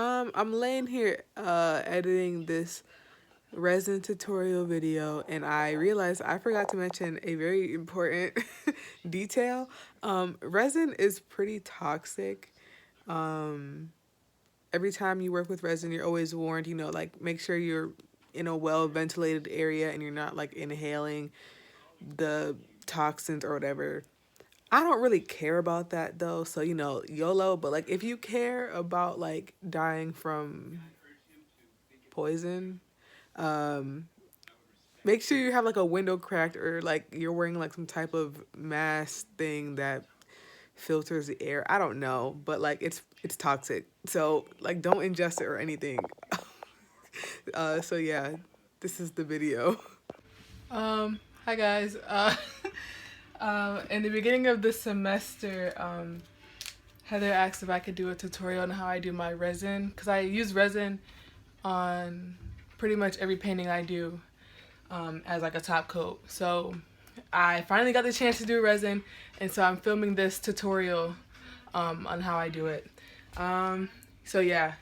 I'm laying here editing this resin tutorial video, and I realized I forgot to mention a very important detail. Resin is pretty toxic. Every time you work with resin, you're always warned, like make sure you're in a well ventilated area and you're not like inhaling the toxins or whatever. I don't really care about that though, so YOLO, but like if you care about like dying from poison, um make sure you have like a window cracked, or like you're wearing like some type of mask thing that filters the air. I don't know, but like it's toxic. So like don't ingest it or anything. So yeah, this is the video. Hi guys. In the beginning of the semester, Heather asked if I could do a tutorial on how I do my resin, because I use resin on pretty much every painting I do as like a top coat. So I finally got the chance to do resin, and so I'm filming this tutorial on how I do it. So yeah,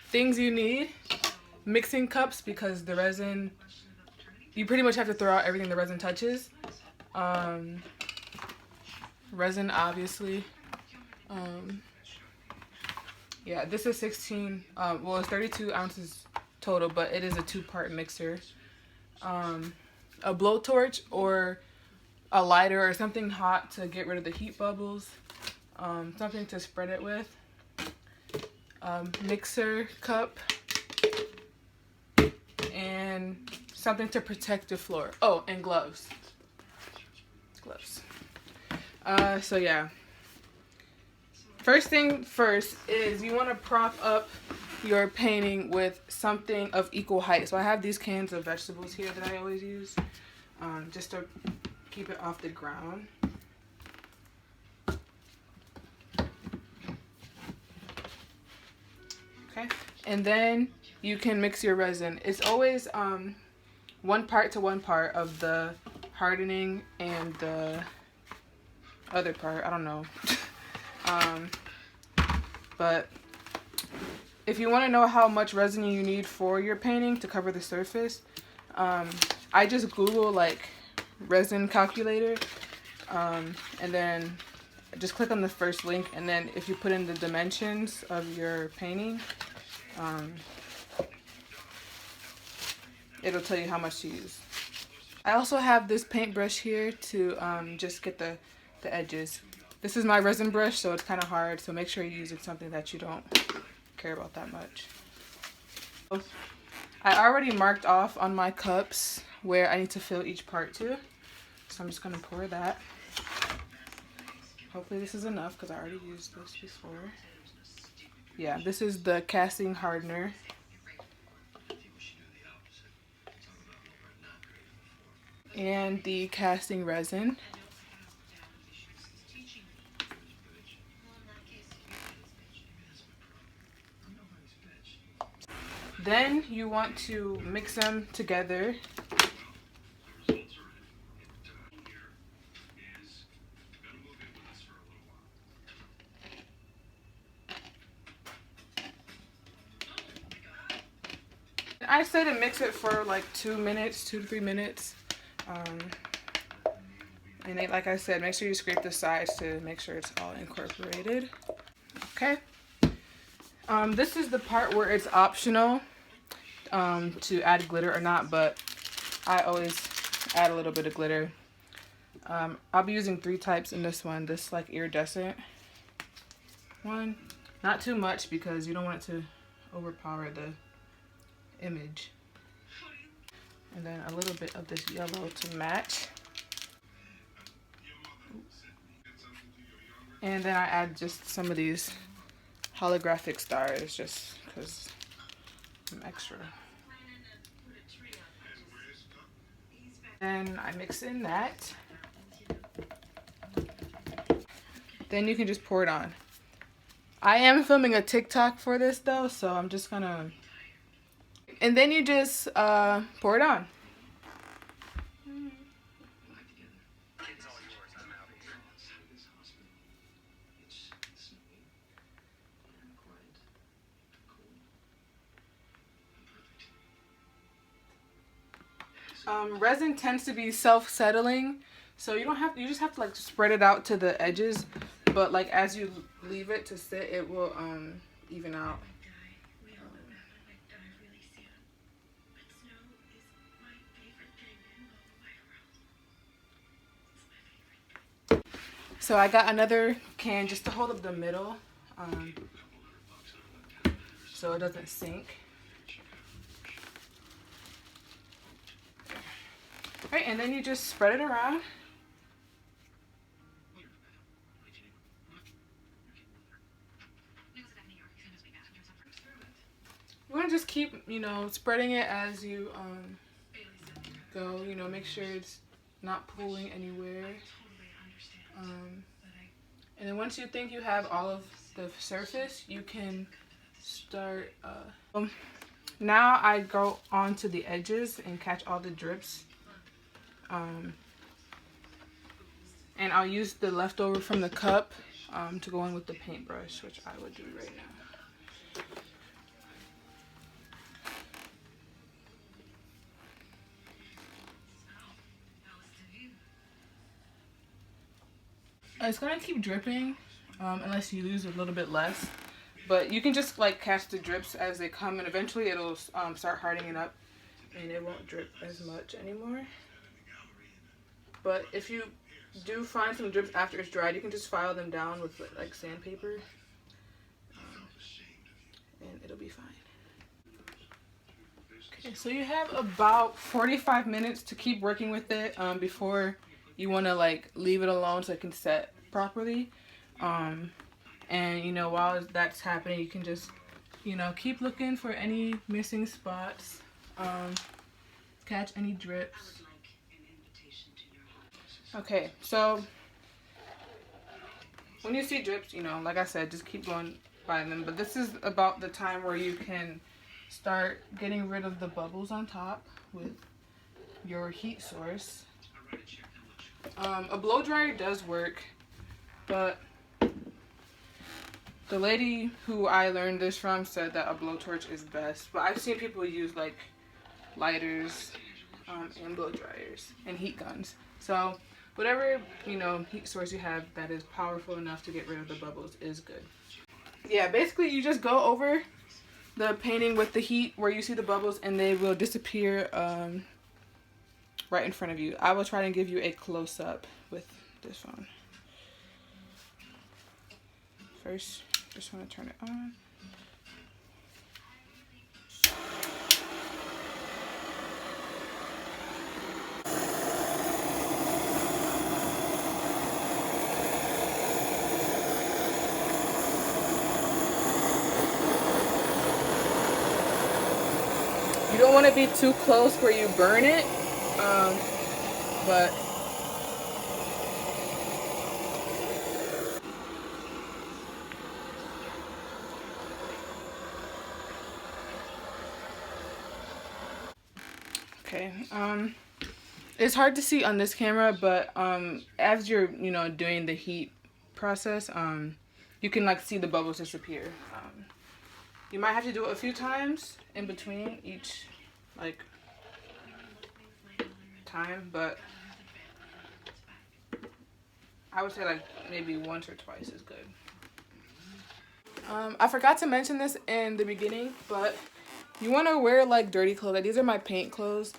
things you need: mixing cups, because the resin, you pretty much have to throw out everything the resin touches. Resin, obviously. Yeah, this is 16, well, it's 32 ounces total, but it is a 2-part mixer. A blowtorch or a lighter or something hot to get rid of the heat bubbles. Something to spread it with. Mixer cup. And something to protect the floor. Oh, and gloves. Gloves. So yeah. First thing first is you want to prop up your painting with something of equal height. So I have these cans of vegetables here that I always use, just to keep it off the ground. Okay, and then you can mix your resin. It's always 1 part to 1 part of the hardening and the other part. I don't know. But if you want to know how much resin you need for your painting to cover the surface, I just Google like resin calculator, and then just click on the first link, and then if you put in the dimensions of your painting, it'll tell you how much to use. I also have this paintbrush here to just get the edges. This is my resin brush, so it's kind of hard, so make sure you're using something that you don't care about that much. I already marked off on my cups where I need to fill each part to, so I'm just going to pour that. Hopefully this is enough, because I already used this before. Yeah, this is the casting hardener. And the casting resin. Then you want to mix them together. I say to mix it for like 2 minutes, 2 to 3 minutes. And then, like I said, make sure you scrape the sides to make sure it's all incorporated. Okay. This is the part where it's optional to add glitter or not, but I always add a little bit of glitter. I'll be using 3 types in this one. This like iridescent one. Not too much, because you don't want it to overpower the image. And then a little bit of this yellow to match. And then I add just some of these holographic stars, just because I'm extra. Then I mix in that. Then you can just pour it on. I am filming a TikTok for this though, so I'm just gonna... And then you just pour it on. Resin tends to be self-settling, so you just have to like spread it out to the edges, but like as you leave it to sit, it will even out. So I got another can just to hold up the middle, so it doesn't sink. All right, and then you just spread it around. You want to just keep, spreading it as you go. Make sure it's not pooling anywhere. And then once you think you have all of the surface, you can start. Now I go on to the edges and catch all the drips. And I'll use the leftover from the cup to go in with the paintbrush, which I would do right now. It's gonna keep dripping unless you use a little bit less, but you can just like catch the drips as they come, and eventually it'll start hardening up and it won't drip as much anymore. But if you do find some drips after it's dried, you can just file them down with like sandpaper, and it'll be fine. Okay, so you have about 45 minutes to keep working with it before you want to like leave it alone so it can set properly. And while that's happening, you can just keep looking for any missing spots, catch any drips. Okay, so when you see drips, like I said, just keep going by them. But this is about the time where you can start getting rid of the bubbles on top with your heat source. A blow dryer does work, but the lady who I learned this from said that a blowtorch is best. But I've seen people use like lighters and blow dryers and heat guns. So whatever heat source you have that is powerful enough to get rid of the bubbles is good. Yeah, basically you just go over the painting with the heat where you see the bubbles, and they will disappear right in front of you. I will try to give you a close-up with this phone. First, just want to turn it on. You don't want to be too close where you burn it, but okay. It's hard to see on this camera, but as you're doing the heat process, you can like see the bubbles disappear. You might have to do it a few times in between each like time, but I would say like maybe once or twice is good. I forgot to mention this in the beginning, but you want to wear like dirty clothes. Like, these are my paint clothes,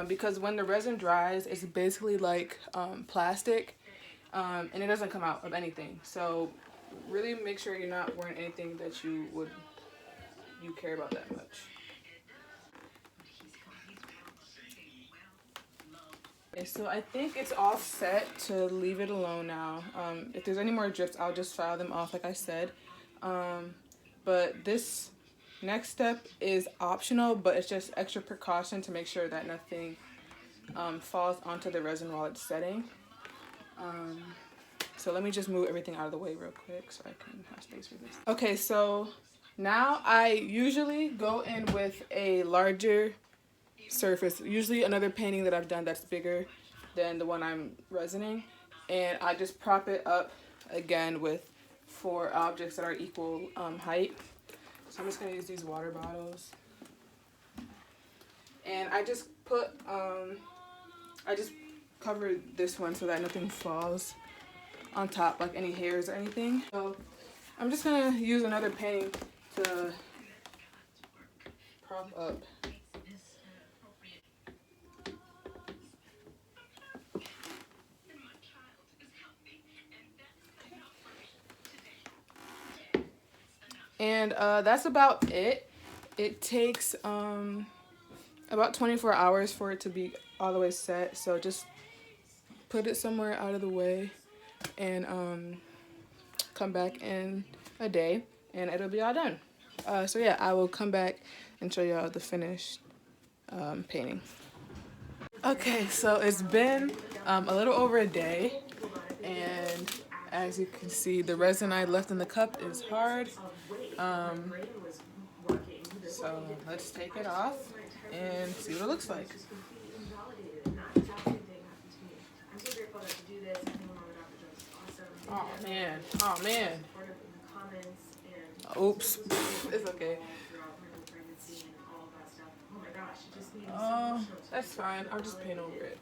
because when the resin dries, it's basically like plastic, and it doesn't come out of anything. So really make sure you're not wearing anything that you care about that much. Okay, so I think it's all set to leave it alone now. If there's any more drips, I'll just file them off like I said. But this next step is optional, but it's just extra precaution to make sure that nothing falls onto the resin while it's setting. So let me just move everything out of the way real quick so I can have space for this. Okay, so now I usually go in with a larger surface, usually another painting that I've done that's bigger than the one I'm resining, and I just prop it up again with 4 objects that are equal height. So I'm just going to use these water bottles. And I just covered this one so that nothing falls on top, like any hairs or anything. So I'm just gonna use another painting to prop up. And that's about it. It takes about 24 hours for it to be all the way set. So just put it somewhere out of the way and come back in a day and it'll be all done. So yeah, I will come back and show y'all the finished painting. Okay, so it's been a little over a day, and as you can see, the resin I left in the cup is hard. So let's take it off and see what it looks like. Oh man, oh man. Oops, it's okay. That's fine, I'll just paint over it.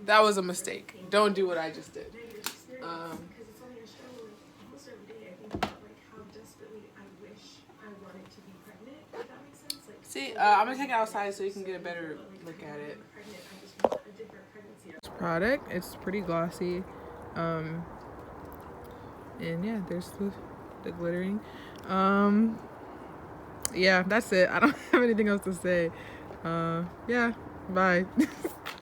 That was a mistake. Don't do what I just did. See, I'm gonna take it outside so you can get a better look at it. This product, it's pretty glossy. And yeah, there's the glittering. Yeah, that's it. I don't have anything else to say. Yeah, bye.